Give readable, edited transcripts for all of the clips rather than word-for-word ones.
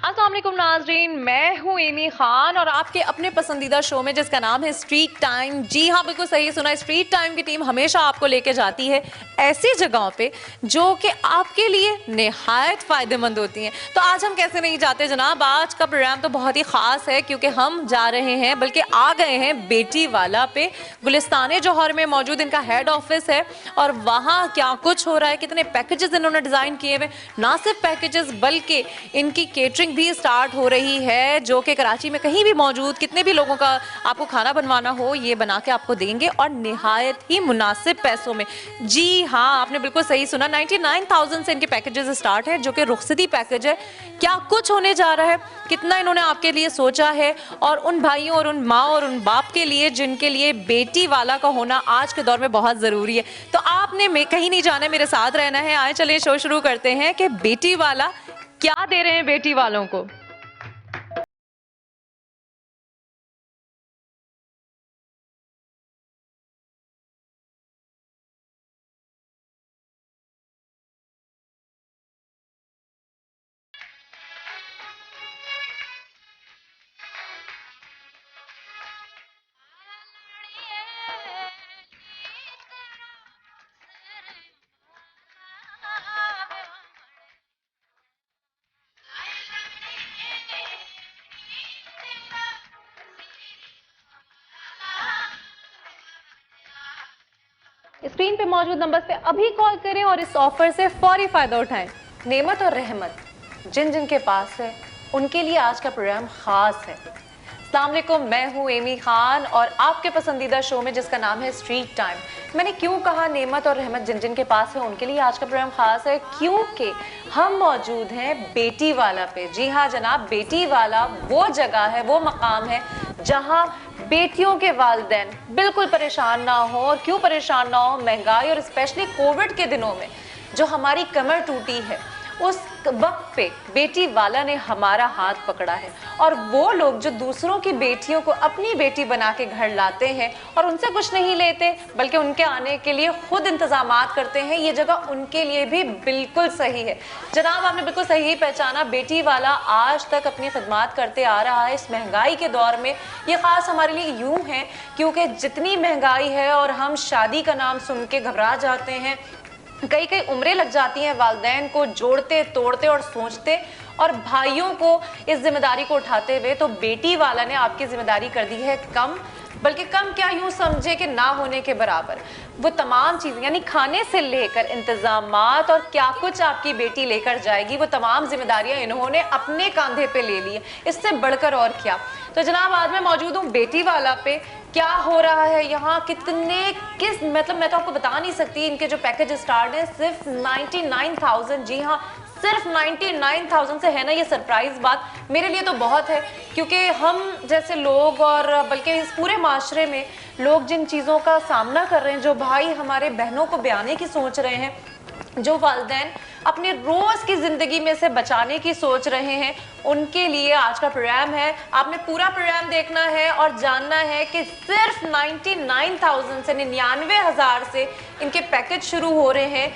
अस्सलाम वालेकुम नाज़रीन, मैं हूँ एमी खान और आपके अपने पसंदीदा शो में जिसका नाम है स्ट्रीट टाइम। जी हाँ, बिल्कुल सही सुना। स्ट्रीट टाइम की टीम हमेशा आपको लेके जाती है ऐसी जगहों पे जो कि आपके लिए निहायत फ़ायदेमंद होती हैं। तो आज हम कैसे नहीं जाते जनाब, आज का प्रोग्राम तो बहुत ही ख़ास है क्योंकि हम जा रहे हैं, बल्कि आ गए हैं बेटी वाला पे। गुलिस्तान जौहर में मौजूद इनका हेड ऑफिस है और वहाँ क्या कुछ हो रहा है, कितने पैकेजेस इन्होंने डिज़ाइन किए हुए। ना सिर्फ पैकेजेस बल्कि इनकी केटरिंग भी स्टार्ट हो रही है जो कि कराची में कहीं भी मौजूद कितने भी लोगों का आपको खाना बनवाना हो ये बना के आपको देंगे और निहायत ही मुनासिब पैसों में। जी हाँ, आपने बिल्कुल सही सुना। 99,000 से इनके पैकेजेस स्टार्ट है जो कि रुखसती पैकेज है। क्या कुछ होने जा रहा है, कितना इन्होंने आपके लिए सोचा है और उन भाइयों और उन माँ और उन बाप के लिए जिनके लिए बेटी वाला का होना आज के दौर में बहुत ज़रूरी है। तो आपने कहीं नहीं जाना है, मेरे साथ रहना है। आए चलिए शो शुरू करते हैं कि बेटी वाला क्या दे रहे हैं बेटी वालों को। स्क्रीन पे मौजूद नंबर पे अभी कॉल करें और इस ऑफर से फौरी फायदा उठाएं। नेमत और रहमत जिन जिन के पास है उनके लिए आज का प्रोग्राम खास है। अस्सलाम वालेकुम, मैं हूँ एमी खान और आपके पसंदीदा शो में जिसका नाम है स्ट्रीट टाइम। मैंने क्यों कहा नेमत और रहमत जिन जिन के पास है उनके लिए आज का प्रोग्राम खास है, क्योंकि हम मौजूद हैं बेटी वाला पे। जी हाँ जनाब, बेटी वाला वो जगह है, वो मकाम है जहाँ बेटियों के वालिदैन बिल्कुल परेशान ना हो। और क्यों परेशान ना हो, महंगाई और स्पेशली कोविड के दिनों में जो हमारी कमर टूटी है उस वक्त पे बेटी वाला ने हमारा हाथ पकड़ा है। और वो लोग जो दूसरों की बेटियों को अपनी बेटी बना के घर लाते हैं और उनसे कुछ नहीं लेते बल्कि उनके आने के लिए खुद इंतजामात करते हैं, ये जगह उनके लिए भी बिल्कुल सही है। जनाब आपने बिल्कुल सही पहचाना, बेटी वाला आज तक अपनी खिदमत करते आ रहा है। इस महंगाई के दौर में ये ख़ास हमारे लिए यूँ है क्योंकि जितनी महंगाई है और हम शादी का नाम सुन के घबरा जाते हैं, कई कई उम्रें लग जाती हैं वालिदैन को जोड़ते तोड़ते और सोचते और भाइयों को इस जिम्मेदारी को उठाते हुए। तो बेटी वाला ने आपकी जिम्मेदारी कर दी है कम, बल्कि कम क्या यूं समझे कि ना होने के बराबर। वो तमाम चीज़ें यानी खाने से लेकर इंतजामात और क्या कुछ आपकी बेटी लेकर जाएगी, वो तमाम जिम्मेदारियां इन्होंने अपने कंधे पे ले ली है। इससे बढ़कर और क्या। तो जनाब आज मैं मौजूद हूँ बेटी वाला पे। क्या हो रहा है यहाँ, किस मतलब मैं तो आपको बता नहीं सकती। इनके जो पैकेज स्टार्ट है सिर्फ 99,000। जी हाँ, सिर्फ 99,000 से है ना। ये सरप्राइज बात मेरे लिए तो बहुत है क्योंकि हम जैसे लोग और बल्कि इस पूरे माशरे में लोग जिन चीज़ों का सामना कर रहे हैं, जो भाई हमारे बहनों को ब्याने की सोच रहे हैं, जो वालिदैन अपने रोज़ की ज़िंदगी में से बचाने की सोच रहे हैं, उनके लिए आज का प्रोग्राम है। आपने पूरा प्रोग्राम देखना है और जानना है कि सिर्फ 99,000 से 99,000 से इनके पैकेज शुरू हो रहे हैं।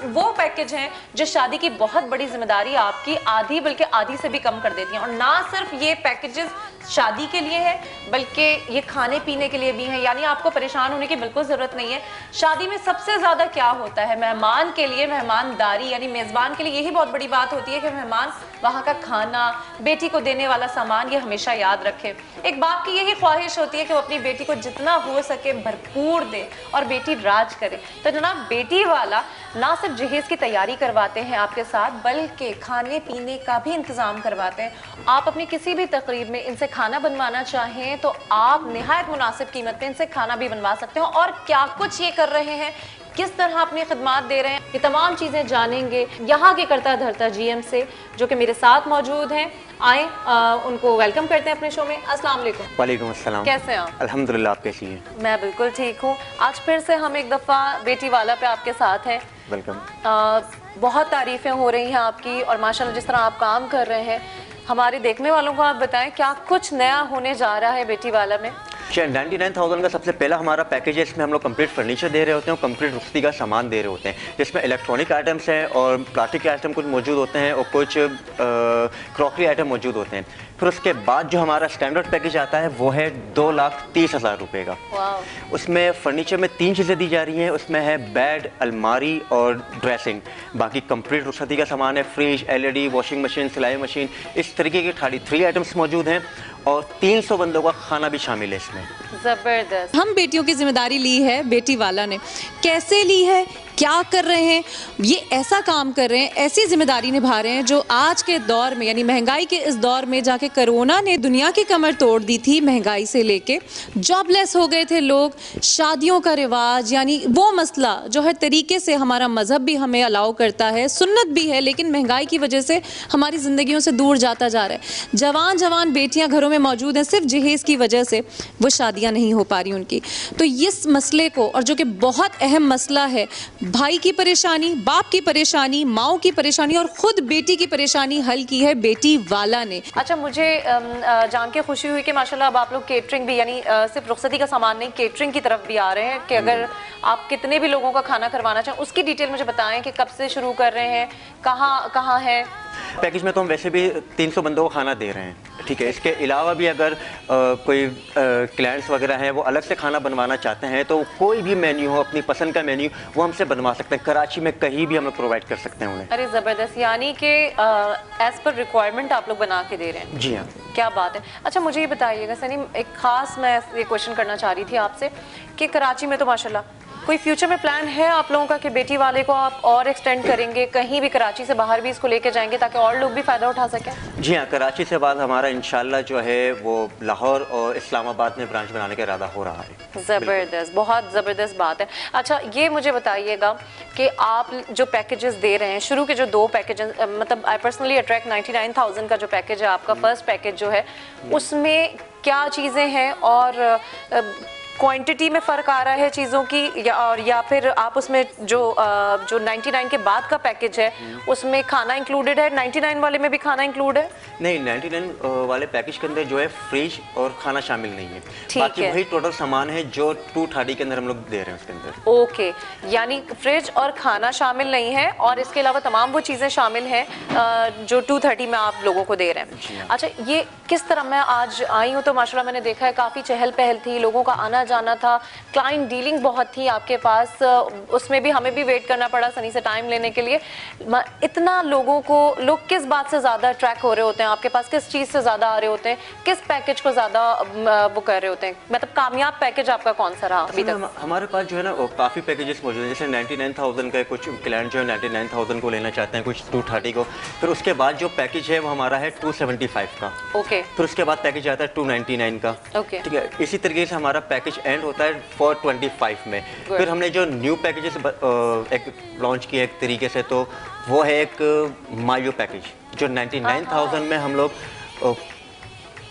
वो पैकेज हैं जो शादी की बहुत बड़ी जिम्मेदारी आपकी आधी बल्कि आधी से भी कम कर देती हैं। और ना सिर्फ ये पैकेजेस शादी के लिए है बल्कि ये खाने पीने के लिए भी हैं, यानी आपको परेशान होने की बिल्कुल ज़रूरत नहीं है। शादी में सबसे ज़्यादा क्या होता है, मेहमान के लिए मेहमानदारी यानी मेज़बान के लिए यही बहुत बड़ी बात होती है कि मेहमान वहाँ का खाना, बेटी को देने वाला सामान ये हमेशा याद रखे। एक बाप की यही ख्वाहिश होती है कि वो अपनी बेटी को जितना हो सके भरपूर दे और बेटी राज करे। तो जनाब बेटी वाला ना सिर्फ जहेज़ की तैयारी करवाते हैं आपके साथ बल्कि खाने पीने का भी इंतज़ाम करवाते हैं। आप अपनी किसी भी तकरीब में इनसे खाना बनवाना चाहें तो आप निहायत मुनासिब कीमत पे इनसे खाना भी बनवा सकते हो। और क्या कुछ ये कर रहे हैं, किस तरह अपनी खिदमत दे रहे हैं, ये तमाम चीज़ें जानेंगे यहाँ के करता धरता GM से जो कि मेरे साथ मौजूद हैं। आए उनको वेलकम करते हैं अपने शो में। अस्सलाम वालेकुम। वालेकुम अस्सलाम। कैसे हैं आप? अल्हम्दुलिल्लाह, आप कैसी हैं? मैं बिल्कुल ठीक हूँ। आज फिर से हम एक दफ़ा बेटी वाला पे आपके साथ हैं। वेलकम। बहुत तारीफ़ें हो रही हैं आपकी और माशाल्लाह जिस तरह आप काम कर रहे हैं, हमारे देखने वालों को आप बताएं क्या कुछ नया होने जा रहा है बेटी वाला में। शायद 99,000 का सबसे पहला हमारा पैकेज है। इसमें हम लोग कंप्लीट फर्नीचर दे रहे होते हैं और कंप्लीट रुख्सती का सामान दे रहे होते हैं, जिसमें इलेक्ट्रॉनिक आइटम्स हैं और प्लास्टिक के आइटम कुछ मौजूद होते हैं और कुछ क्रॉकरी आइटम मौजूद होते हैं। फिर उसके बाद जो हमारा स्टैंडर्ड पैकेज आता है वो है 2,30,000 रुपये का। उसमें फर्नीचर में 3 चीज़ें दी जा रही हैं। उसमें है बेड, अलमारी और ड्रेसिंग। बाकी कंप्लीट रुख्सती का सामान है, फ्रिज, LED, वॉशिंग मशीन, सिलाई मशीन, इस तरीके की 33 आइटम्स मौजूद हैं और 300 बंदों का खाना भी शामिल है इसमें। जबरदस्त। हम बेटियों की जिम्मेदारी ली है बेटी वाला ने, कैसे ली है, क्या कर रहे हैं, ये ऐसा काम कर रहे हैं, ऐसी जिम्मेदारी निभा रहे हैं जो आज के दौर में यानी महंगाई के इस दौर में जाके कोरोना ने दुनिया की कमर तोड़ दी थी। महंगाई से लेके जॉबलेस हो गए थे लोग, शादियों का रिवाज यानी वो मसला जो हर तरीके से हमारा मजहब भी हमें अलाउ करता है, सुन्नत भी है, लेकिन महंगाई की वजह से हमारी ज़िंदगियों से दूर जाता जा रहा है। जवान जवान बेटियां घरों में मौजूद हैं, सिर्फ जहेज़ की वजह से वो शादियां नहीं हो पा रही उनकी। तो इस मसले को, और जो कि बहुत अहम मसला है, भाई की परेशानी, बाप की परेशानी, माओ की परेशानी और खुद बेटी की परेशानी हल की है बेटी वाला ने। अच्छा, मुझे जान के खुशी हुई कि माशाल्लाह अब आप लोग केटरिंग भी यानी सिर्फ रुखसती का सामान नहीं, केटरिंग की तरफ भी आ रहे हैं कि अगर आप कितने भी लोगों का खाना करवाना चाहें उसकी डिटेल मुझे बताएं कि कब से शुरू कर रहे हैं, कहाँ कहाँ है। पैकेज में तो हम वैसे भी 300 बंदों को खाना दे रहे हैं, ठीक है। इसके अलावा भी अगर कोई क्लाइंट्स वगैरह हैं वो अलग से खाना बनवाना चाहते हैं तो कोई भी मेन्यू हो, अपनी पसंद का मेन्यू, वो हमसे बनवा सकते हैं। कराची में कहीं भी हम लोग प्रोवाइड कर सकते हैं उन्हें। अरे ज़बरदस्त, यानी कि एज पर रिक्वायरमेंट आप लोग बना के दे रहे हैं। जी हाँ, क्या बात है। अच्छा, मुझे ये बताइएगा सनी, एक ख़ास मैं ये क्वेश्चन करना चाह रही थी आपसे कि कराची में तो माशाल्लाह कोई फ्यूचर में प्लान है आप लोगों का कि बेटी वाले को आप और एक्सटेंड करेंगे, कहीं भी कराची से बाहर भी इसको लेके जाएंगे ताकि और लोग भी फ़ायदा उठा सकें? जी हाँ, कराची से बाद हमारा इंशाल्लाह जो है वो लाहौर और इस्लामाबाद में ब्रांच बनाने का इरादा हो रहा है। ज़बरदस्त, बहुत ज़बरदस्त बात है। अच्छा, ये मुझे बताइएगा कि आप जो पैकेजेस दे रहे हैं, शुरू के जो 2 पैकेजेस, मतलब आई पर्सनली अट्रैक्ट 99,000 का जो पैकेज है आपका, फर्स्ट पैकेज जो है, उसमें क्या चीज़ें हैं और क्वांटिटी में फ़र्क आ रहा है चीज़ों की, या फिर आप उसमें जो 99 के बाद का पैकेज है उसमें खाना इंक्लूडेड है, 99 वाले में भी खाना इंक्लूड है? नहीं, 99 वाले पैकेज के अंदर जो है फ्रिज और खाना शामिल नहीं है। बाकी वही टोटल सामान है जो 230 के अंदर हम लोग दे रहे हैं उसके अंदर। ओके, यानी फ्रिज और खाना शामिल नहीं है और इसके अलावा तमाम वो चीज़ें शामिल हैं जो 230 में आप लोगों को दे रहे हैं। अच्छा, ये किस तरह, मैं आज आई हूँ तो माशाल्लाह मैंने देखा है काफ़ी चहल पहल थी, लोगों का आना जाना था, क्लाइंट डीलिंग बहुत थी आपके पास, उसमें भी हमें भी वेट करना पड़ा सनी से टाइम लेने के लिए। इतना लोग किस बात से ज़्यादा अट्रैक्ट हो रहे होते हैं आपके पास, किस चीज़ से ज़्यादा आ रहे होते हैं, किस पैकेज को ज़्यादा वो कर रहे होते हैं, मतलब कामयाब पैकेज आपका कौन सा रहा अभी तक? हमारे पास जो है ना काफ़ी पैकेजेस मौजूद हैं। जैसे 99,000 का कुछ क्लाइंट जो है 99,000 को लेना चाहते हैं, कुछ 230 को। फिर उसके बाद जो पैकेज है वो हमारा है 275 का। ओके। फिर उसके बाद पैकेज आता है 299 का। ओके, ठीक है। इसी तरीके से हमारा पैकेज एंड होता है 425 में। फिर हमने जो न्यू पैकेजेस एक लॉन्च किया एक तरीके से, तो वो है एक मायो पैकेज जो 99,000 में हम लोग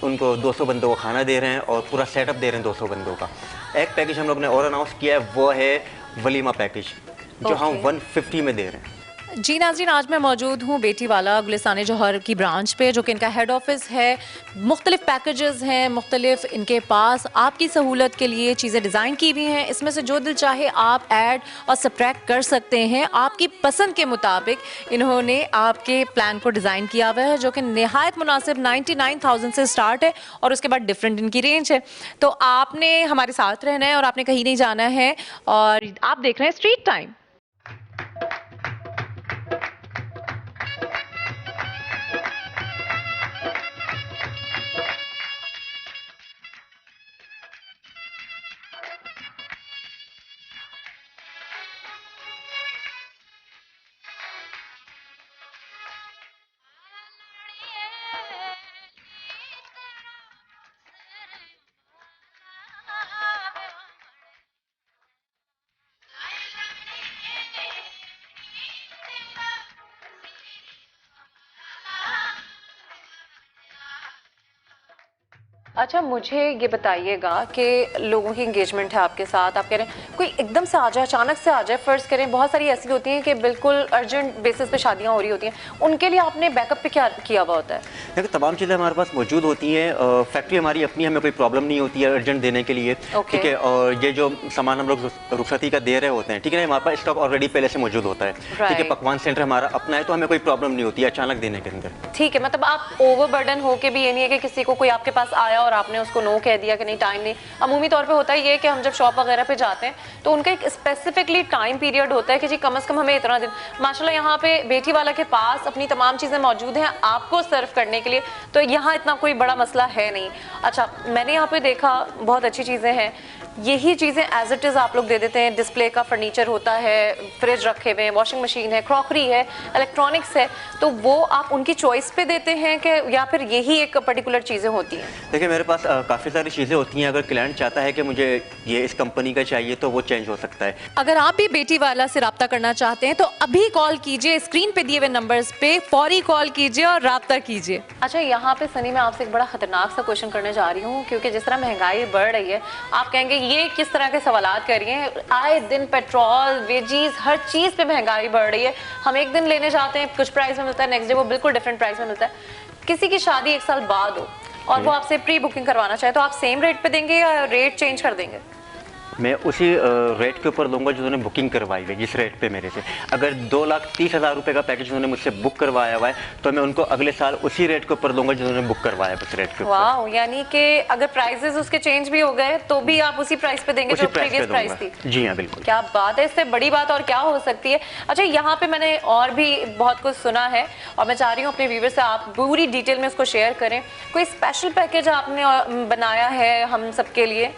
उनको 200 बंदों को खाना दे रहे हैं और पूरा सेटअप दे रहे हैं 200 बंदों का। एक पैकेज हम लोग ने और अनाउंस किया है, वो है वलीमा पैकेज जो हम 150 में दे रहे हैं। जी नाज़रीन, आज मैं मौजूद हूँ बेटी वाला गुलिस्तान जौहर की ब्रांच पे, जो कि इनका हेड ऑफिस है। मुख्तलिफ पैकेजेस हैं, मुख्तलिफ इनके पास आपकी सहूलत के लिए चीज़ें डिज़ाइन की हुई हैं। इसमें से जो दिल चाहे आप ऐड और सब्ट्रैक्ट कर सकते हैं। आपकी पसंद के मुताबिक इन्होंने आपके प्लान को डिज़ाइन किया हुआ है, जो कि नहायत मुनासिब 99,000 से स्टार्ट है और उसके बाद डिफरेंट इनकी रेंज है। तो आपने हमारे साथ रहना है और आपने कहीं नहीं जाना है, और आप देख रहे हैं स्ट्रीट टाइम। अच्छा, मुझे ये बताइएगा कि लोगों की एंगेजमेंट है आपके साथ, आप कह रहे हैं कोई एकदम से आ जाए, अचानक से आ जाए, फ़र्ज़ करें बहुत सारी ऐसी होती हैं कि बिल्कुल अर्जेंट बेसिस पे शादियां हो रही होती हैं, उनके लिए आपने बैकअप पे क्या किया हुआ होता है? देखो, तमाम चीज़ें हमारे पास मौजूद होती हैं। फैक्ट्री हमारी अपनी, हमें कोई प्रॉब्लम नहीं होती है अर्जेंट देने के लिए, ठीक है। और ये जो सामान हम लोग रुखसती का दे रहे होते हैं, ठीक है ना, हमारे पास स्टॉक ऑलरेडी पहले से मौजूद होता है, ठीक है। पकवान सेंटर हमारा अपना है, तो हमें कोई प्रॉब्लम नहीं होती है अचानक देने के अंदर। ठीक है, मतलब आप ओवरबर्डन हो के भी ये नहीं है कि किसी को कोई आपके पास आया और आपने उसको नो कह दिया कि नहीं टाइम नहीं। अमूमी तौर पे होता है ये कि हम जब शॉप वगैरह पे जाते हैं तो उनका एक स्पेसिफिकली टाइम पीरियड होता है कि जी कम से कम हमें इतना दिन। माशाल्लाह यहाँ पे बेटी वाला के पास अपनी तमाम चीज़ें मौजूद हैं आपको सर्व करने के लिए, तो यहाँ इतना कोई बड़ा मसला है नहीं। अच्छा, मैंने यहाँ पे देखा बहुत अच्छी चीज़ें हैं, यही चीज़ें एज इट इज़ आप लोग दे देते हैं। डिस्प्ले का फर्नीचर होता है, फ्रिज रखे हुए हैं, वॉशिंग मशीन है, क्रॉकरी है, इलेक्ट्रॉनिक्स है, तो वो आप उनकी चॉइस पे देते हैं कि या फिर यही एक पर्टिकुलर चीज़ें होती हैं? देखिए, मेरे पास काफ़ी सारी चीज़ें होती हैं। अगर क्लाइंट चाहता है कि मुझे ये इस कंपनी का चाहिए तो वो चेंज हो सकता है। अगर आप भी बेटी वाला से रब्ता करना चाहते हैं तो अभी कॉल कीजिए, स्क्रीन पे दिए हुए नंबर्स पे फौरी कॉल कीजिए और रब्ता कीजिए। अच्छा, यहाँ पे सनी मैं आपसे एक बड़ा खतरनाक सा क्वेश्चन करने जा रही हूँ, क्योंकि जिस तरह महंगाई बढ़ रही है, आप कहेंगे ये किस तरह के सवालात कर रही हैं। आए दिन पेट्रोल, वेजीज, हर चीज़ पे महंगाई बढ़ रही है। हम एक दिन लेने जाते हैं कुछ प्राइस में मिलता है, नेक्स्ट डे वो बिल्कुल डिफरेंट प्राइस में मिलता है। किसी की शादी 1 साल बाद हो और वो आपसे प्री बुकिंग करवाना चाहे तो आप सेम रेट पे देंगे या रेट चेंज कर देंगे? मैं उसी रेट के ऊपर दूंगा जो उन्होंने बुकिंग करवाई है, जिस रेट पे मेरे से। अगर 2,30,000 रुपये का पैकेज उन्होंने मुझसे बुक करवाया हुआ है तो मैं उनको अगले साल उसी रेट के ऊपर दूंगा जो उन्होंने बुक करवाया है, उस रेट के ऊपर। वाह, यानी कि अगर प्राइसेस उसके चेंज भी हो गए तो भी आप उसी प्राइस पे देंगे जो प्रीवियस प्राइस थी? जी हाँ, बिल्कुल। क्या बात है, इससे बड़ी बात और क्या हो सकती है। अच्छा, यहाँ पे मैंने और भी बहुत कुछ सुना है और मैं चाह रही हूँ अपने व्यूवर से आप पूरी डिटेल में इसको शेयर करें। कोई स्पेशल पैकेज आपने बनाया है हम सबके लिए?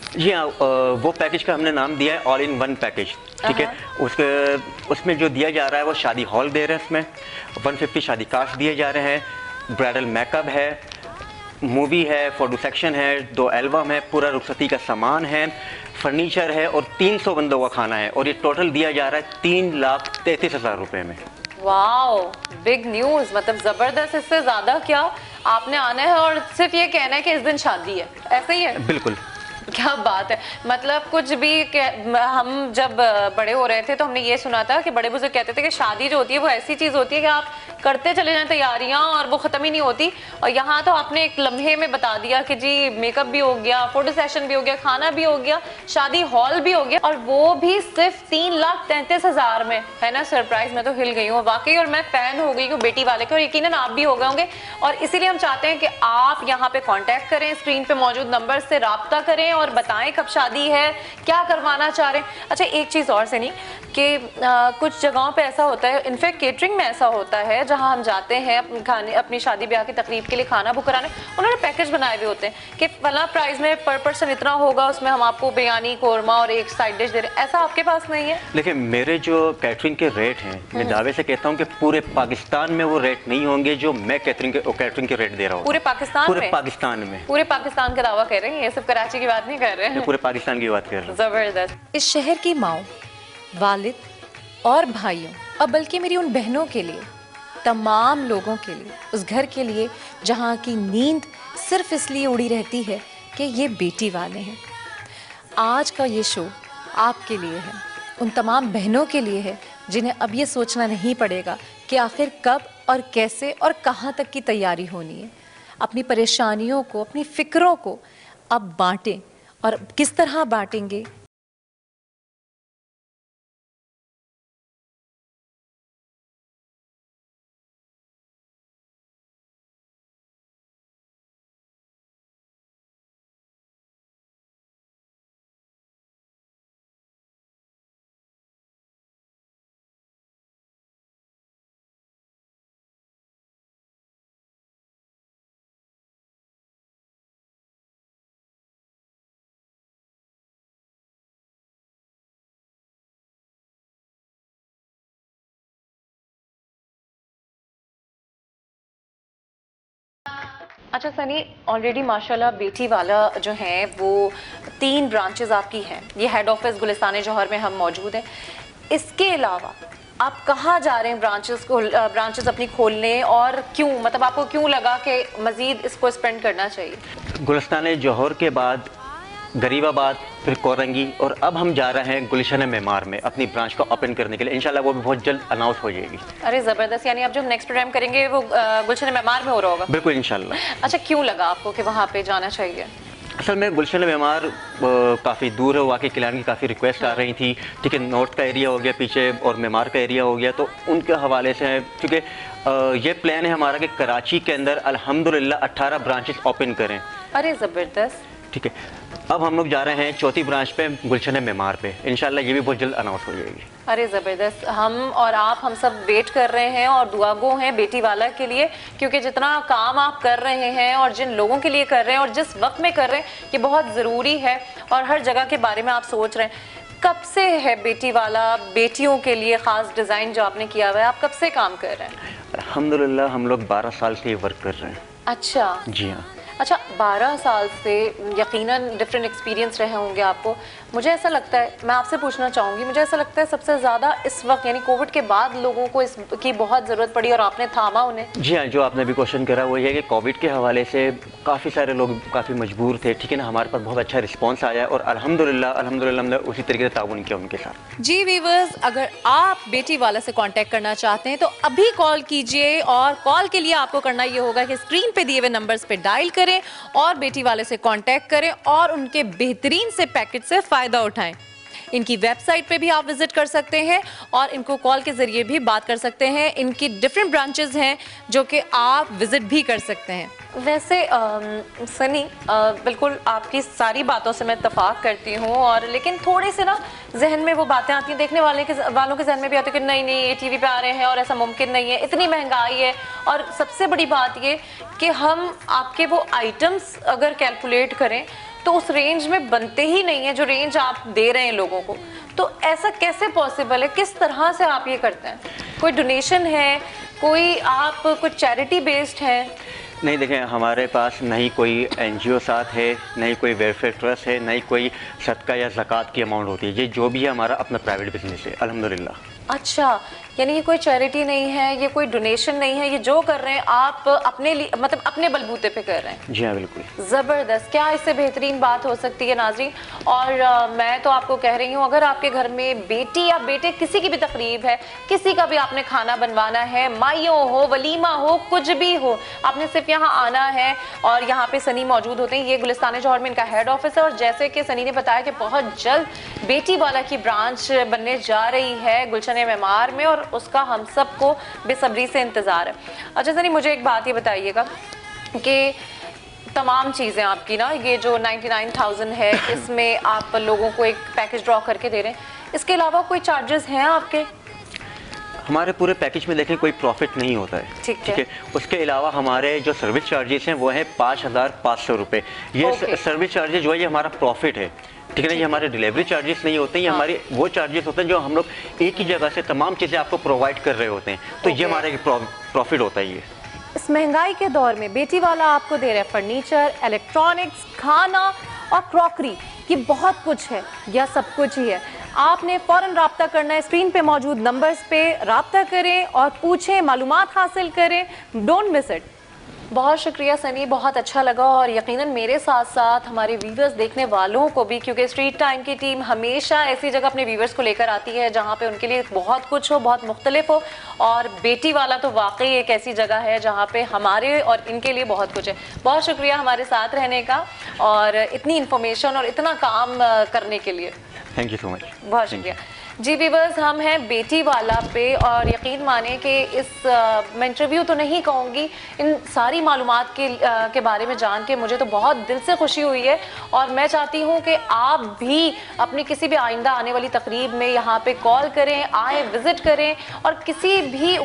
जी हाँ, वो पैकेज का हमने नाम दिया है ऑल इन वन पैकेज, ठीक है। उसमें जो दिया जा रहा है वो शादी हॉल दे रहे हैं, इसमें 150 शादी कार्ड्स दिए जा रहे हैं, ब्राइडल मेकअप है, मूवी है, फोटो सेक्शन है, 2 एल्बम है, पूरा रुखसती का सामान है, फर्नीचर है और 300 बंदों का खाना है। और ये टोटल दिया जा रहा है 3,33,000 रुपये में। वाओ, बिग न्यूज़, मतलब ज़बरदस्त। इससे ज़्यादा क्या, आपने आना है और सिर्फ ये कहना है कि इस दिन शादी है, ऐसे ही है? बिल्कुल। क्या बात है, मतलब कुछ भी हम जब बड़े हो रहे थे तो हमने ये सुना था कि बड़े बुजुर्ग कहते थे कि शादी जो होती है वो ऐसी चीज़ होती है कि आप करते चले जाएं तैयारियां और वो ख़त्म ही नहीं होती। और यहाँ तो आपने एक लम्हे में बता दिया कि जी मेकअप भी हो गया, फोटो सेशन भी हो गया, खाना भी हो गया, शादी हॉल भी हो गया, और वो भी सिर्फ 3,33,000 में, है ना। सरप्राइज, मैं तो हिल गई हूँ वाकई, और मैं फ़ैन हो गई हूँ बेटी वाले के, और यकीनन आप भी हो गए होंगे। और इसीलिए हम चाहते हैं कि आप यहाँ पे कॉन्टैक्ट करें, स्क्रीन पे मौजूद नंबर से रब्ता करें और बताएं कब शादी है, क्या करवाना चाह रहे हैं। अच्छा, एक चीज़ और से नहीं कि कुछ जगहों पे ऐसा होता है, इनफैक्ट केटरिंग में ऐसा होता है, जहां हम जाते हैं अपनी शादी ब्याह की तकरीब के लिए खाना बुक कराने, उन्होंने पैकेज बनाए हुए होते हैं कि फला प्राइस में पर पर्सन इतना होगा, उसमें हम आपको बिरयानी, कोरमा और एक साइड डिश दे रहे हैं। ऐसा आपके पास नहीं है? देखिए, मेरे जो कैटरिंग के रेट हैं, मैं दावे से कहता हूँ कि पूरे पाकिस्तान में वो रेट नहीं होंगे जो मैं कैटरिंग के रेट दे रहा हूँ। पूरे पाकिस्तान में? पूरे पाकिस्तान में। पूरे पाकिस्तान का दावा कर रहे हैं, ये सिर्फ कराची की बात नहीं कर रहे हैं, पूरे पाकिस्तान की बात कर रहा हूँ। जबरदस्त। इस शहर की माओ, वालिद और भाइयों, और बल्कि मेरी उन बहनों के लिए, तमाम लोगों के लिए, उस घर के लिए जहाँ की नींद सिर्फ इसलिए उड़ी रहती है कि ये बेटी वाले हैं। आज का ये शो आपके लिए है, उन तमाम बहनों के लिए है जिन्हें अब ये सोचना नहीं पड़ेगा कि आखिर कब और कैसे और कहाँ तक की तैयारी होनी है। अपनी परेशानियों को, अपनी फ़िक्रों को अब बांटें, और किस तरह बांटेंगे अच्छा सनी, ऑलरेडी माशाल्लाह बेटी वाला जो है वो 3 ब्रांचेस आपकी हैं। ये हेड ऑफिस गुलिस्तान जौहर में हम मौजूद हैं। इसके अलावा आप कहाँ जा रहे हैं ब्रांचेस अपनी खोलने, और क्यों, मतलब आपको क्यों लगा कि मज़ीद इसको स्पेंड करना चाहिए? गुलिस्तान जौहर के बाद गरीबाबाद, फिर कोरंगी, और अब हम जा रहे हैं गुलशन मेमार में अपनी ब्रांच को ओपन करने के लिए। इंशाल्लाह वो भी बहुत जल्द अनाउंस हो जाएगी। अरे ज़बरदस्त, यानी आप जो नेक्स्ट प्रोग्राम करेंगे वो गुलशन मेमार में हो रहा होगा? बिल्कुल इंशाल्लाह। अच्छा, क्यों लगा आपको कि वहाँ पे जाना चाहिए? असल में गुलशन मेमार काफ़ी दूर है, वाकई क्लाइंट की काफ़ी रिक्वेस्ट आ रही थी। ठीक है, नॉर्थ का एरिया हो गया पीछे और मेमार का एरिया हो गया, तो उनके हवाले से क्योंकि ये प्लान है हमारा कि कराची के अंदर अल्हम्दुलिल्लाह 18 ब्रांचेस ओपन करें। अरे ज़बरदस्त। ठीक है, अब हम लोग जा रहे हैं चौथी ब्रांच पे गुलशन मेमार पे। इंशाल्लाह ये भी बहुत जल्द अनाउंस हो जाएगी। अरे ज़बरदस्त, हम और आप हम सब वेट कर रहे हैं और दुआगो हैं बेटी वाला के लिए, क्योंकि जितना काम आप कर रहे हैं और जिन लोगों के लिए कर रहे हैं और जिस वक्त में कर रहे हैं, ये बहुत ज़रूरी है और हर जगह के बारे में आप सोच रहे हैं। कब से है बेटी वाला, बेटियों के लिए ख़ास डिज़ाइन जो आपने किया हुआ है, आप कब से काम कर रहे हैं? अल्हम्दुलिल्लाह हम लोग 12 साल से ये वर्क कर रहे हैं। अच्छा जी हाँ। अच्छा, 12 साल से यकीनन डिफरेंट एक्सपीरियंस रहे होंगे आपको। मुझे ऐसा लगता है, मैं आपसे पूछना चाहूँगी, मुझे ऐसा लगता है सबसे ज़्यादा इस वक्त यानी कोविड के बाद लोगों को इसकी बहुत ज़रूरत पड़ी और आपने थामा उन्हें। जी हाँ, जो आपने भी क्वेश्चन करा वो ये है कि कोविड के हवाले से काफ़ी सारे लोग काफ़ी मजबूर थे। ठीक है ना, हमारे पास बहुत अच्छा रिस्पॉन्स आया और अल्हम्दुलिल्लाह हमने उसी तरीके से ताउन किया उनके साथ। जी वीवर्स, अगर आप बेटी वाला से कांटेक्ट करना चाहते हैं तो अभी कॉल कीजिए, और कॉल के लिए आपको करना ये होगा कि स्क्रीन पे दिए हुए नंबर्स पे डायल करें और बेटी वाले से कांटेक्ट करें और उनके बेहतरीन से पैकेज से फ़ायदा उठाएं। इनकी वेबसाइट पे भी आप विजिट कर सकते हैं और इनको कॉल के ज़रिए भी बात कर सकते हैं। इनकी डिफरेंट ब्रांचेस हैं जो कि आप विजिट भी कर सकते हैं। वैसे सनी, बिल्कुल आपकी सारी बातों से मैं इत्तेफाक करती हूँ, और लेकिन थोड़ी से ना जहन में वो बातें आती हैं, देखने वालों के जहन में भी आती है कि नहीं नहीं ये टीवी पे आ रहे हैं और ऐसा मुमकिन नहीं है, इतनी महंगाई है। और सबसे बड़ी बात ये कि हम आपके वो आइटम्स अगर कैलकुलेट करें तो उस रेंज में बनते ही नहीं है जो रेंज आप दे रहे हैं लोगों को। तो ऐसा कैसे पॉसिबल है? किस तरह से आप ये करते हैं? कोई डोनेशन है, कोई आप कुछ चैरिटी बेस्ड है? नहीं, देखें, हमारे पास नहीं कोई एनजीओ साथ है, नहीं कोई वेलफेयर ट्रस्ट है, नहीं कोई सदका या ज़कात की अमाउंट होती है। ये जो भी है हमारा अपना प्राइवेट बिजनेस है अल्हम्दुलिल्लाह। अच्छा, यानी ये कोई चैरिटी नहीं है, ये कोई डोनेशन नहीं है, ये जो कर रहे हैं आप अपने लिए, मतलब अपने बलबूते पे कर रहे हैं। जी हाँ, बिल्कुल। ज़बरदस्त, क्या इससे बेहतरीन बात हो सकती है नाज़रीन। और मैं तो आपको कह रही हूँ, अगर आपके घर में बेटी या बेटे किसी की भी तकरीब है, किसी का भी आपने खाना बनवाना है, माइयों हो, वलीमा हो, कुछ भी हो, आपने सिर्फ यहाँ आना है और यहाँ पे सनी मौजूद होते हैं। ये गुलिस्तान जौहर में इनका हेड ऑफिस है और जैसे कि सनी ने बताया कि बहुत जल्द बेटी वाला की ब्रांच बनने जा रही है गुलशन मेमार में, और उसका हम सबको बेसब्री से इंतज़ार है। अच्छा सनी, मुझे एक बात ये बताइएगा कि तमाम चीज़ें आपकी ना, ये जो 99,000 है, इसमें आप लोगों को एक पैकेज ड्रॉ करके दे रहे हैं, इसके अलावा कोई चार्जेस हैं आपके? हमारे पूरे पैकेज में देखें कोई प्रॉफिट नहीं होता है। ठीक है। उसके अलावा हमारे जो सर्विस चार्जेस हैं वो है 5,500 रुपये। ये सर्विस चार्जेस जो है ये हमारा प्रॉफिट है। ठीक है ना, ये हमारे डिलीवरी चार्जेस नहीं होते, ये हमारे वो चार्जेस होते हैं जो हम लोग एक ही जगह से तमाम चीज़ें आपको प्रोवाइड कर रहे होते हैं। तो ये हमारा प्रॉफिट होता है। ये इस महंगाई के दौर में बेटी वाला आपको दे रहा है फर्नीचर, इलेक्ट्रॉनिक्स, खाना और क्रॉकरी, ये बहुत कुछ है या सब कुछ ही है। आपने फ़ौरन राब्ता करना है, स्क्रीन पे मौजूद नंबर्स पे राब्ता करें और पूछें, मालूमात हासिल करें, डोंट मिस इट। बहुत शुक्रिया सनी, बहुत अच्छा लगा, और यकीनन मेरे साथ साथ हमारे व्यूवर्स देखने वालों को भी, क्योंकि स्ट्रीट टाइम की टीम हमेशा ऐसी जगह अपने व्यूवर्स को लेकर आती है जहाँ पे उनके लिए बहुत कुछ हो, बहुत मुख्तलिफ हो, और बेटी वाला तो वाकई एक ऐसी जगह है जहाँ पे हमारे और इनके लिए बहुत कुछ है। बहुत शुक्रिया हमारे साथ रहने का और इतनी इन्फॉर्मेशन और इतना काम करने के लिए। Thank you so much. बहुत शुक्रिया जी। व्यूवर्स, हम हैं बेटी वाला पे, और यकीन माने कि इस मैं इंटरव्यू तो नहीं कहूँगी, इन सारी मालूमात के बारे में जान के मुझे तो बहुत दिल से खुशी हुई है, और मैं चाहती हूँ कि आप भी अपनी किसी भी आइंदा आने वाली तकरीब में यहाँ पे कॉल करें, आए, विजिट करें, और किसी भी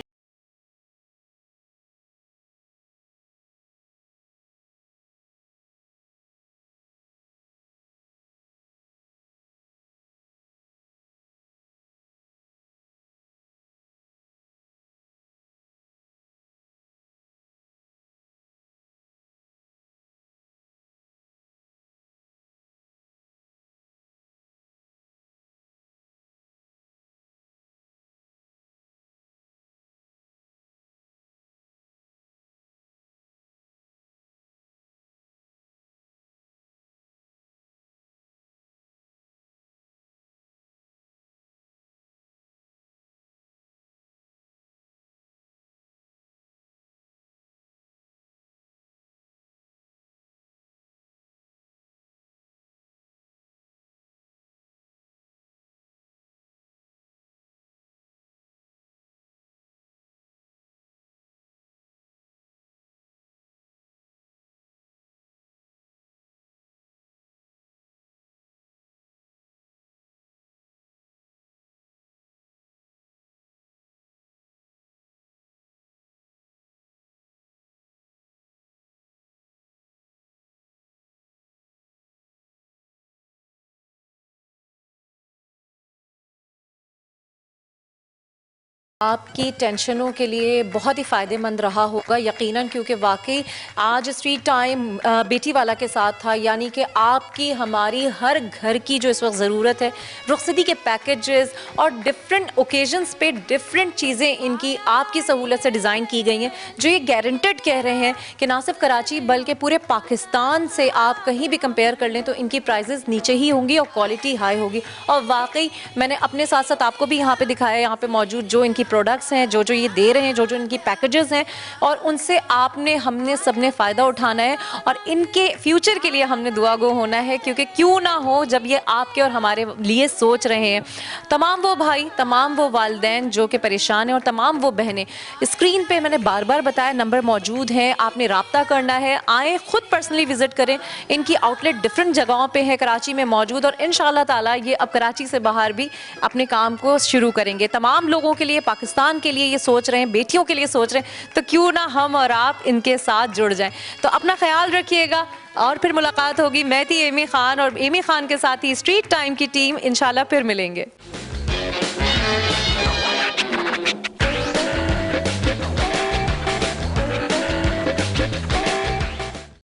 आपकी टेंशनों के लिए बहुत ही फ़ायदेमंद रहा होगा यकीनन, क्योंकि वाकई आज स्ट्रीट टाइम बेटी वाला के साथ था, यानी कि आपकी हमारी हर घर की जो इस वक्त ज़रूरत है, रुखसती के पैकेजेस और डिफरेंट ओकेजन्स पे डिफरेंट चीज़ें इनकी आपकी सहूलत से डिज़ाइन की गई हैं, जो ये गारंटेड कह रहे हैं कि ना सिर्फ कराची बल्कि पूरे पाकिस्तान से आप कहीं भी कंपेयर कर लें तो इनकी प्राइसेस नीचे ही होंगी और क्वालिटी हाई होगी। और वाकई मैंने अपने साथ साथ आपको भी यहाँ पे दिखाया, यहाँ पे मौजूद जो इनकी प्रोडक्ट्स हैं, जो जो ये दे रहे हैं, जो जो इनकी पैकेजेस हैं, और उनसे आपने हमने सबने फ़ायदा उठाना है और इनके फ्यूचर के लिए हमने दुआ गो होना है, क्योंकि क्यों ना हो जब ये आपके और हमारे लिए सोच रहे हैं। तमाम वो भाई, तमाम वो वालिदैन जो कि परेशान हैं और तमाम वो बहनें, स्क्रीन पे मैंने बार बार बताया नंबर मौजूद हैं, आपने रब्ता करना है, आएँ खुद पर्सनली विज़िट करें। इनकी आउटलेट डिफरेंट जगहों पे है कराची में मौजूद और इंशाअल्लाह ताला ये अब कराची से बाहर भी अपने काम को शुरू करेंगे। तमाम लोगों के लिए, पाकिस्तान के लिए ये सोच रहे हैं, बेटियों के लिए सोच रहे हैं, तो क्यों ना हम और आप इनके साथ जुड़ जाएं। तो अपना ख्याल रखिएगा और फिर मुलाकात होगी। मैं थी एमी खान और एमी खान के साथ ही स्ट्रीट टाइम की टीम, इंशाल्लाह फिर मिलेंगे।